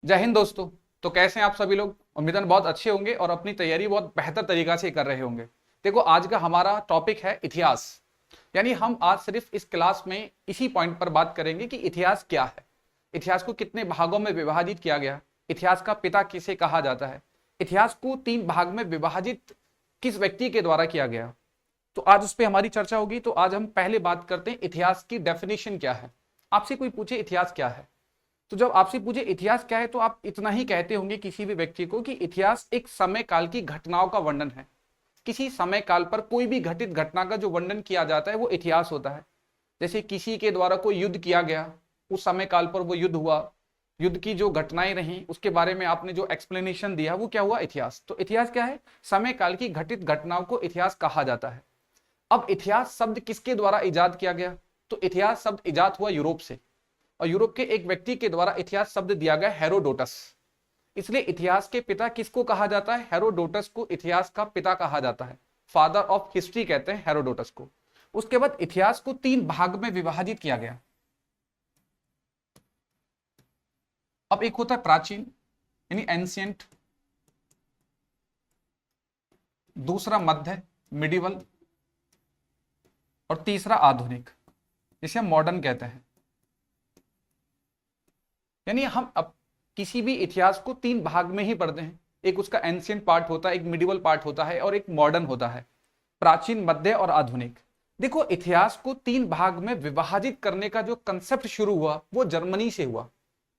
जय हिंद दोस्तों। तो कैसे हैं आप सभी लोग? उम्मीदन बहुत अच्छे होंगे और अपनी तैयारी बहुत बेहतर तरीका से कर रहे होंगे। देखो, आज का हमारा टॉपिक है इतिहास। यानी हम आज सिर्फ इस क्लास में इसी पॉइंट पर बात करेंगे कि इतिहास क्या है, इतिहास को कितने भागों में विभाजित किया गया, इतिहास का पिता किसे कहा जाता है, इतिहास को 3 भाग में विभाजित किस व्यक्ति के द्वारा किया गया। तो आज उस पर हमारी चर्चा होगी। तो आज हम पहले बात करते हैं इतिहास की डेफिनेशन क्या है। आपसे कोई पूछे इतिहास क्या है, तो जब आपसे पूछे इतिहास क्या है तो आप इतना ही कहते होंगे किसी भी व्यक्ति को कि इतिहास एक समय काल की घटनाओं का वर्णन है। किसी समय काल पर कोई भी घटित घटना का जो वर्णन किया जाता है वो इतिहास होता है। जैसे किसी के द्वारा कोई युद्ध किया गया, उस समय काल पर वो युद्ध हुआ, युद्ध की जो घटनाएं रही उसके बारे में आपने जो एक्सप्लेनेशन दिया वो क्या हुआ, इतिहास। तो इतिहास क्या है? समय काल की घटित घटनाओं को इतिहास कहा जाता है। अब इतिहास शब्द किसके द्वारा इजाद किया गया? तो इतिहास शब्द इजाद हुआ यूरोप से, और यूरोप के एक व्यक्ति के द्वारा इतिहास शब्द दिया गया हेरोडोटस। इसलिए इतिहास के पिता किसको कहा जाता है? हेरोडोटस को इतिहास का पिता कहा जाता है। फादर ऑफ हिस्ट्री कहते हैं हेरोडोटस को। उसके बाद इतिहास को 3 भाग में विभाजित किया गया। अब एक होता है प्राचीन यानी एंशियंट, दूसरा मध्य मिडिवल, और तीसरा आधुनिक जिसे हम मॉडर्न कहते हैं। यानी हम अब किसी भी इतिहास को 3 भाग में ही पढ़ते हैं। एक उसका एंशियंट पार्ट होता है, एक मिडिवल पार्ट होता है, और एक मॉडर्न होता है। प्राचीन, मध्य और आधुनिक। देखो, इतिहास को 3 भाग में विभाजित करने का जो कंसेप्ट शुरू हुआ वो जर्मनी से हुआ,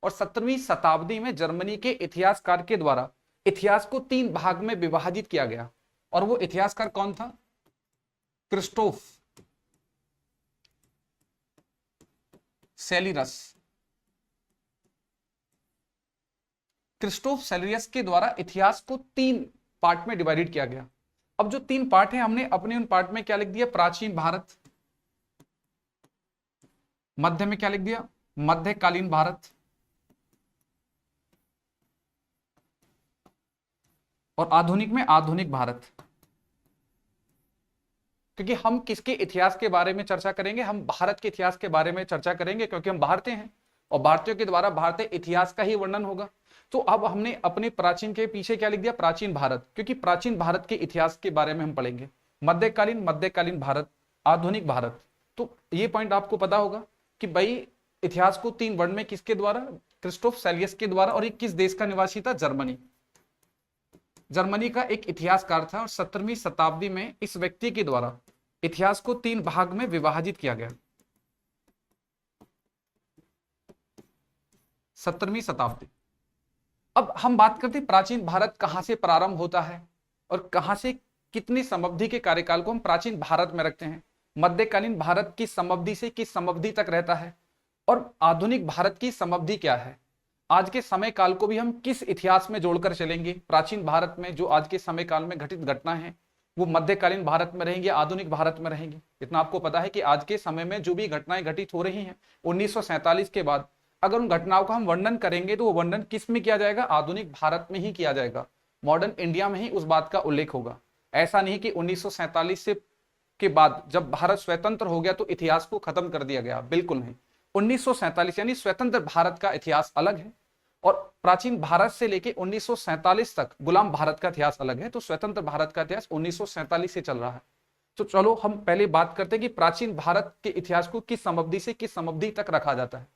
और 17वीं शताब्दी में जर्मनी के इतिहासकार के द्वारा इतिहास को 3 भाग में विभाजित किया गया। और वो इतिहासकार कौन था? क्रिस्टोफ सेलिरस। क्रिस्टोफ सेलियस के द्वारा इतिहास को 3 पार्ट में डिवाइडेड किया गया। अब जो 3 पार्ट है हमने अपने उन पार्ट में क्या लिख दिया? प्राचीन भारत। मध्य में क्या लिख दिया? मध्यकालीन भारत। और आधुनिक में आधुनिक भारत। क्योंकि हम किसके इतिहास के बारे में चर्चा करेंगे? हम भारत के इतिहास के बारे में चर्चा करेंगे, क्योंकि हम भारतीय हैं और भारतीयों के द्वारा भारतीय इतिहास का ही वर्णन होगा। तो अब हमने अपने प्राचीन के पीछे क्या लिख दिया? प्राचीन भारत, क्योंकि प्राचीन भारत के इतिहास के बारे में हम पढ़ेंगे। मध्यकालीन, मध्यकालीन भारत, आधुनिक भारत। तो ये पॉइंट आपको पता होगा कि भाई इतिहास को 3 वर्ड में किसके द्वारा? क्रिस्टोफ सेलियस के द्वारा। और ये किस देश का निवासी था? जर्मनी। जर्मनी का एक इतिहासकार था, और 17वीं शताब्दी में इस व्यक्ति के द्वारा इतिहास को 3 भाग में विभाजित किया गया। 17वीं शताब्दी। अब हम बात करते हैं प्राचीन भारत कहां से प्रारंभ होता है और कहां से कितनी समअवधि के कार्यकाल को हम प्राचीन भारत में रखते हैं। मध्यकालीन भारत की समअवधि से किस समअवधि तक रहता है, और आधुनिक भारत की समअवधि क्या है। आज के समय काल को भी हम किस इतिहास में जोड़कर चलेंगे? प्राचीन भारत में जो आज के समय काल में घटित घटना है वो मध्यकालीन भारत में रहेंगे, आधुनिक भारत में रहेंगे। इतना आपको पता है कि आज के समय में जो भी घटनाएं घटित हो रही हैं 1947 के बाद, अगर उन घटनाओं का हम वर्णन करेंगे तो वो वर्णन किस में किया जाएगा? आधुनिक भारत में ही किया जाएगा। मॉडर्न इंडिया में ही उस बात का उल्लेख होगा। ऐसा नहीं कि 1947 से के बाद जब भारत स्वतंत्र हो गया तो इतिहास को खत्म कर दिया गया, बिल्कुल नहीं। 1947 यानी स्वतंत्र भारत का इतिहास अलग है, और प्राचीन भारत से लेके 1947 तक गुलाम भारत का इतिहास अलग है। तो स्वतंत्र भारत का इतिहास 1947 से चल रहा है। तो चलो हम पहले बात करते हैं कि प्राचीन भारत के इतिहास को किस समअवधि से किस समअवधि तक रखा जाता है।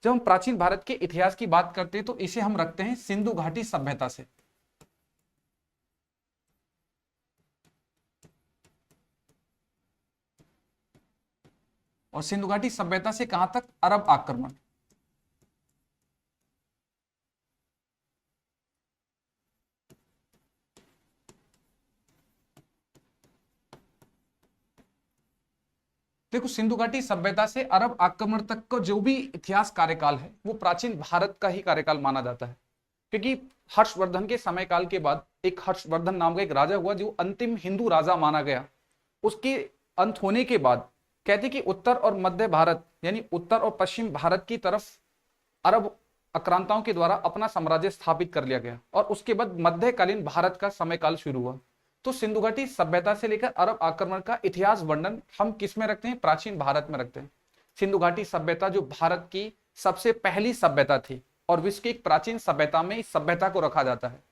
जब हम प्राचीन भारत के इतिहास की बात करते हैं तो इसे हम रखते हैं सिंधु घाटी सभ्यता से। और सिंधु घाटी सभ्यता से कहां तक? अरब आक्रमण। देखो, सिंधु घाटी सभ्यता से अरब आक्रमण तक का जो भी इतिहास कार्यकाल है वो प्राचीन भारत का ही कार्यकाल माना जाता है। क्योंकि हर्षवर्धन के समय काल के बाद एक हर्षवर्धन नाम का एक राजा हुआ जो अंतिम हिंदू राजा माना गया। उसके अंत होने के बाद कहते कि उत्तर और मध्य भारत यानी उत्तर और पश्चिम भारत की तरफ अरब आक्रांताओं के द्वारा अपना साम्राज्य स्थापित कर लिया गया, और उसके बाद मध्यकालीन भारत का समयकाल शुरू हुआ। तो सिंधु घाटी सभ्यता से लेकर अरब आक्रमण का इतिहास वर्णन हम किस में रखते हैं? प्राचीन भारत में रखते हैं। सिंधु घाटी सभ्यता जो भारत की सबसे पहली सभ्यता थी और विश्व की एक प्राचीन सभ्यता में इस सभ्यता को रखा जाता है।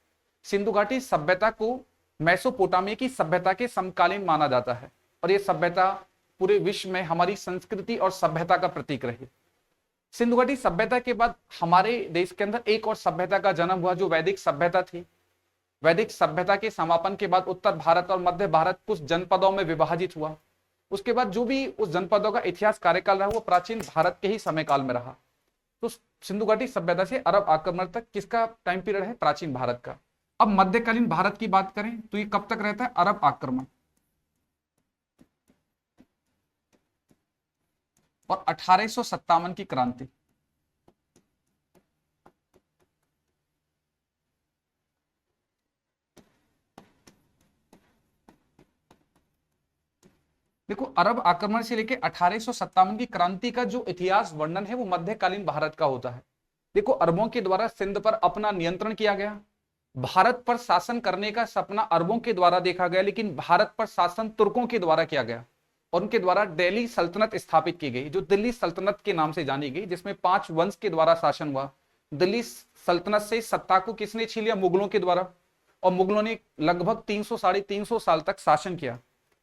सिंधु घाटी सभ्यता को मेसोपोटामिया की सभ्यता के समकालीन माना जाता है और यह सभ्यता पूरे विश्व में हमारी संस्कृति और सभ्यता का प्रतीक रही। सिंधु घाटी सभ्यता के बाद हमारे देश के अंदर एक और सभ्यता का जन्म हुआ जो वैदिक सभ्यता थी। वैदिक सभ्यता के समापन के बाद उत्तर भारत और मध्य भारत कुछ जनपदों में विभाजित हुआ। उसके बाद जो भी उस जनपदों का इतिहास कार्यकाल रहा वो प्राचीन भारत के ही समय काल में रहा। तो सिंधु घाटी सभ्यता से अरब आक्रमण तक किसका टाइम पीरियड है? प्राचीन भारत का। अब मध्यकालीन भारत की बात करें तो ये कब तक रहता है? अरब आक्रमण और 1857 की क्रांति। देखो, अरब आक्रमण से लेकर 1857 की क्रांति का जो इतिहास वर्णन है वो मध्यकालीन भारत का होता है। देखो, अरबों के द्वारा सिंध पर अपना नियंत्रण किया गया। भारत पर शासन करने का सपना अरबों के द्वारा देखा गया, लेकिन भारत पर शासन तुर्कों के द्वारा किया गया और उनके द्वारा दिल्ली सल्तनत स्थापित की गई जो दिल्ली सल्तनत के नाम से जानी गई, जिसमें 5 वंश के द्वारा शासन हुआ। दिल्ली सल्तनत से सत्ता को किसने छीन लिया? मुगलों के द्वारा। और मुगलों ने लगभग 300 साढ़े 300 साल तक शासन किया।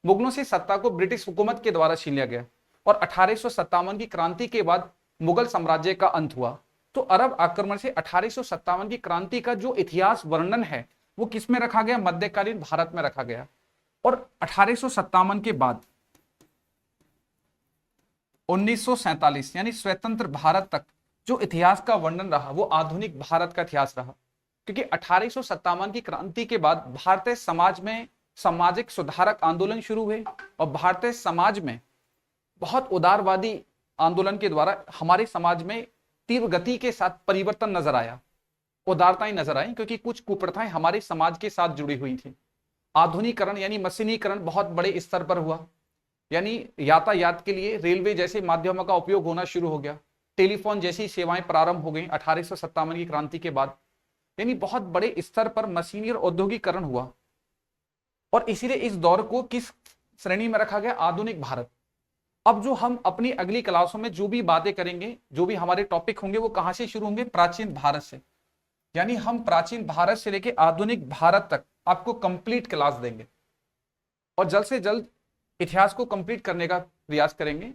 मुगलों से सत्ता को ब्रिटिश हुकूमत के द्वारा छीन लिया गया और 1857 की क्रांति के बाद मुगल साम्राज्य का अंत हुआ। तो अरब आक्रमण से 1857 की क्रांति का जो इतिहास वर्णन है वो किस में रखा गया? मध्यकालीन भारत में रखा गया। और 1857 के बाद 1947 यानी स्वतंत्र भारत तक जो इतिहास का वर्णन रहा वो आधुनिक भारत का इतिहास रहा, क्योंकि 1857 की क्रांति के बाद भारतीय समाज में सामाजिक सुधारक आंदोलन शुरू हुए और भारतीय समाज में बहुत उदारवादी आंदोलन के द्वारा हमारे समाज में तीव्र गति के साथ परिवर्तन नजर आया, उदारताएं नजर आई, क्योंकि कुछ कुप्रथाएं हमारे समाज के साथ जुड़ी हुई थी। आधुनिकीकरण यानी मशीनीकरण बहुत बड़े स्तर पर हुआ, यानी यातायात के लिए रेलवे जैसे माध्यमों का उपयोग होना शुरू हो गया, टेलीफोन जैसी सेवाएं प्रारंभ हो गई 1857 की क्रांति के बाद, यानी बहुत बड़े स्तर पर मशीनी और औद्योगिकरण हुआ। और इसीलिए इस दौर को किस श्रेणी में रखा गया? आधुनिक भारत। अब जो हम अपनी अगली क्लासों में जो भी बातें करेंगे, जो भी हमारे टॉपिक होंगे, वो कहां से शुरू होंगे? प्राचीन भारत से। यानी हम प्राचीन भारत से लेकर आधुनिक भारत तक आपको कंप्लीट क्लास देंगे और जल्द से जल्द इतिहास को कंप्लीट करने का प्रयास करेंगे।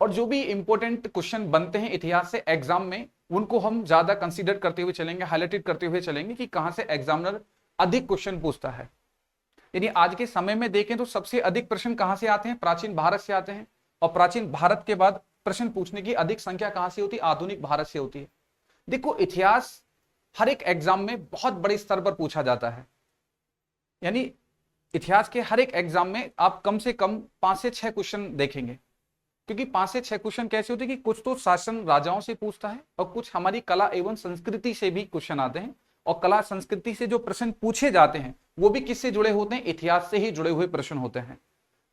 और जो भी इंपॉर्टेंट क्वेश्चन बनते हैं इतिहास से एग्जाम में, उनको हम ज्यादा कंसीडर करते हुए चलेंगे, हाईलाइटेड करते हुए चलेंगे कि कहां से एग्जामिनर अधिक क्वेश्चन पूछता है। यदि आज के समय में देखें तो सबसे अधिक प्रश्न कहां से आते हैं? प्राचीन भारत से आते हैं। और प्राचीन भारत के बाद प्रश्न पूछने की अधिक संख्या कहां से होती है? आधुनिक भारत से होती है। देखो, इतिहास हर एक एग्जाम में बहुत बड़े स्तर पर पूछा जाता है, यानी इतिहास के हर एक एग्जाम में आप कम से कम 5 से 6 क्वेश्चन देखेंगे, क्योंकि 5 से 6 क्वेश्चन कैसे होते हैं कि कुछ तो शासन राजाओं से पूछता है और कुछ हमारी कला एवं संस्कृति से भी क्वेश्चन आते हैं। और कला संस्कृति से जो प्रश्न पूछे जाते हैं वो भी किससे जुड़े होते हैं? इतिहास से ही जुड़े हुए प्रश्न होते हैं।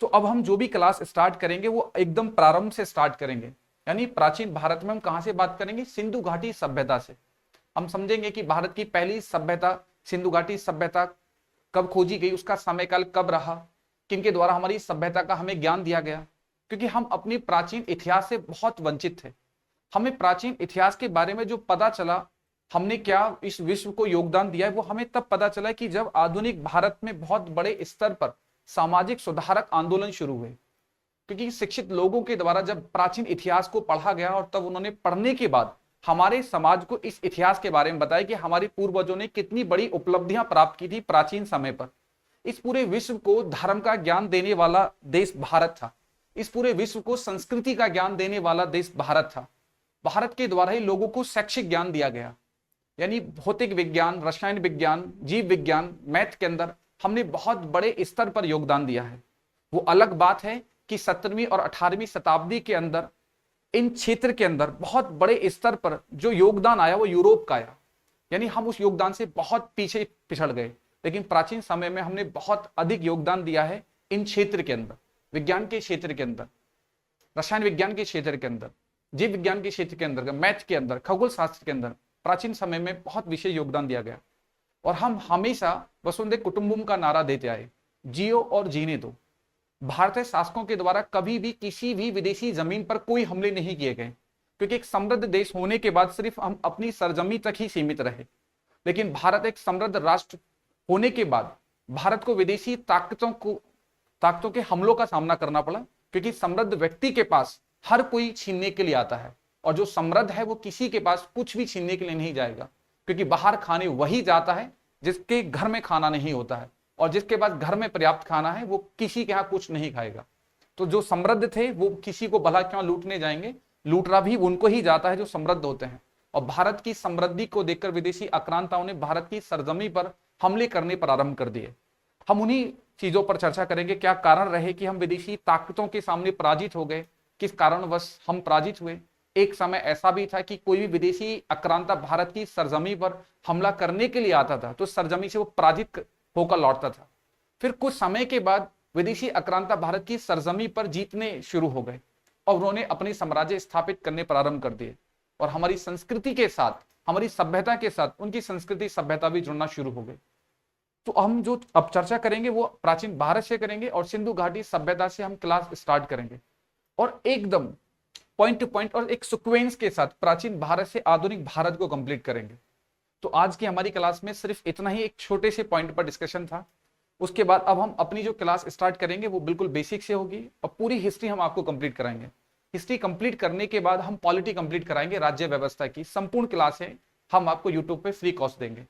तो अब हम जो भी क्लास स्टार्ट करेंगे वो एकदम प्रारंभ से स्टार्ट करेंगे, यानी प्राचीन भारत में हम कहां से बात करेंगे? सिंधु घाटी सभ्यता से। हम समझेंगे कि भारत की पहली सभ्यता सिंधु घाटी सभ्यता कब खोजी गई, उसका समयकाल कब रहा, किनके द्वारा हमारी सभ्यता का हमें ज्ञान दिया गया, क्योंकि हम अपनी प्राचीन इतिहास से बहुत वंचित थे। हमें प्राचीन इतिहास के बारे में जो पता चला, हमने क्या इस विश्व को योगदान दिया है, वो हमें तब पता चला कि जब आधुनिक भारत में बहुत बड़े स्तर पर सामाजिक सुधारक आंदोलन शुरू हुए, क्योंकि शिक्षित लोगों के द्वारा जब प्राचीन इतिहास को पढ़ा गया और तब उन्होंने पढ़ने के बाद हमारे समाज को इस इतिहास के बारे में बताया कि हमारे पूर्वजों ने कितनी बड़ी उपलब्धियां प्राप्त की थी प्राचीन समय पर। इस पूरे विश्व को धर्म का ज्ञान देने वाला देश भारत था, इस पूरे विश्व को संस्कृति का ज्ञान देने वाला देश भारत था। भारत के द्वारा ही लोगों को शैक्षिक ज्ञान दिया गया, यानी भौतिक विज्ञान, रसायन विज्ञान, जीव विज्ञान, मैथ के अंदर हमने बहुत बड़े स्तर पर योगदान दिया है। वो अलग बात है कि 17वीं और 18वीं शताब्दी के अंदर इन क्षेत्र के अंदर बहुत बड़े स्तर पर जो योगदान आया वो यूरोप का आया, यानी हम उस योगदान से बहुत पीछे पिछड़ गए। लेकिन प्राचीन समय में हमने बहुत अधिक योगदान दिया है इन क्षेत्र के अंदर, विज्ञान के क्षेत्र के अंदर, रसायन विज्ञान के क्षेत्र के अंदर, जीव विज्ञान के क्षेत्र के अंदर, मैथ के अंदर, खगोल शास्त्र के अंदर प्राचीन समय में बहुत विशेष योगदान दिया गया। और हम हमेशा वसुंधैव कुटुंबकम का नारा देते आए, जियो और जीने दो। भारतीय शासकों के द्वारा कभी भी किसी भी विदेशी जमीन पर कोई हमले नहीं किए गए। क्योंकि एक समृद्ध देश होने के बाद सिर्फ हम अपनी सरजमी तक ही सीमित रहे। लेकिन भारत एक समृद्ध राष्ट्र होने के बाद भारत को विदेशी ताकतों के हमलों का सामना करना पड़ा, क्योंकि समृद्ध व्यक्ति के पास हर कोई छीनने के लिए आता है, और जो समृद्ध है वो किसी के पास कुछ भी छीनने के लिए नहीं जाएगा, क्योंकि बाहर खाने वही जाता है जिसके घर में खाना नहीं होता है, और जिसके पास घर में पर्याप्त खाना है वो किसी के यहाँ कुछ नहीं खाएगा। तो जो समृद्ध थे वो किसी को भला क्यों लूटने जाएंगे, लूटना भी उनको ही जाता है जो समृद्ध होते हैं। और भारत की समृद्धि को देखकर विदेशी आक्रांताओं ने भारत की सरजमी पर हमले करने प्रारंभ कर दिए। हम उन्हीं चीजों पर चर्चा करेंगे, क्या कारण रहे कि हम विदेशी ताकतों के सामने पराजित हो गए, किस कारणवश हम पराजित हुए। एक समय ऐसा भी था कि कोई भी विदेशी आक्रांता भारत की सरजमी पर हमला करने के लिए आता था तो सरजमी से वो पराजित होकर लौटता था। फिर कुछ समय के बाद विदेशी आक्रांता भारत की सरजमी पर जीतने शुरू हो गए और उन्होंने अपने साम्राज्य स्थापित करने प्रारंभ कर दिए, और हमारी संस्कृति के साथ, हमारी सभ्यता के साथ उनकी संस्कृति सभ्यता भी जुड़ना शुरू हो गई। तो हम जो अब चर्चा करेंगे वो प्राचीन भारत से करेंगे और सिंधु घाटी सभ्यता से हम क्लास स्टार्ट करेंगे, और एकदम पॉइंट टू पॉइंट और एक सीक्वेंस के साथ प्राचीन भारत से आधुनिक भारत को कंप्लीट करेंगे। तो आज की हमारी क्लास में सिर्फ इतना ही एक छोटे से पॉइंट पर डिस्कशन था। उसके बाद अब हम अपनी जो क्लास स्टार्ट करेंगे वो बिल्कुल बेसिक से होगी, और पूरी हिस्ट्री हम आपको कंप्लीट कराएंगे। हिस्ट्री कंप्लीट करने के बाद हम पॉलिटी कंप्लीट कराएंगे, राज्य व्यवस्था की संपूर्ण क्लास है हम आपको यूट्यूब पे फ्री कॉस्ट देंगे।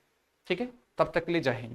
ठीक है, तब तक के लिए जय हिंद।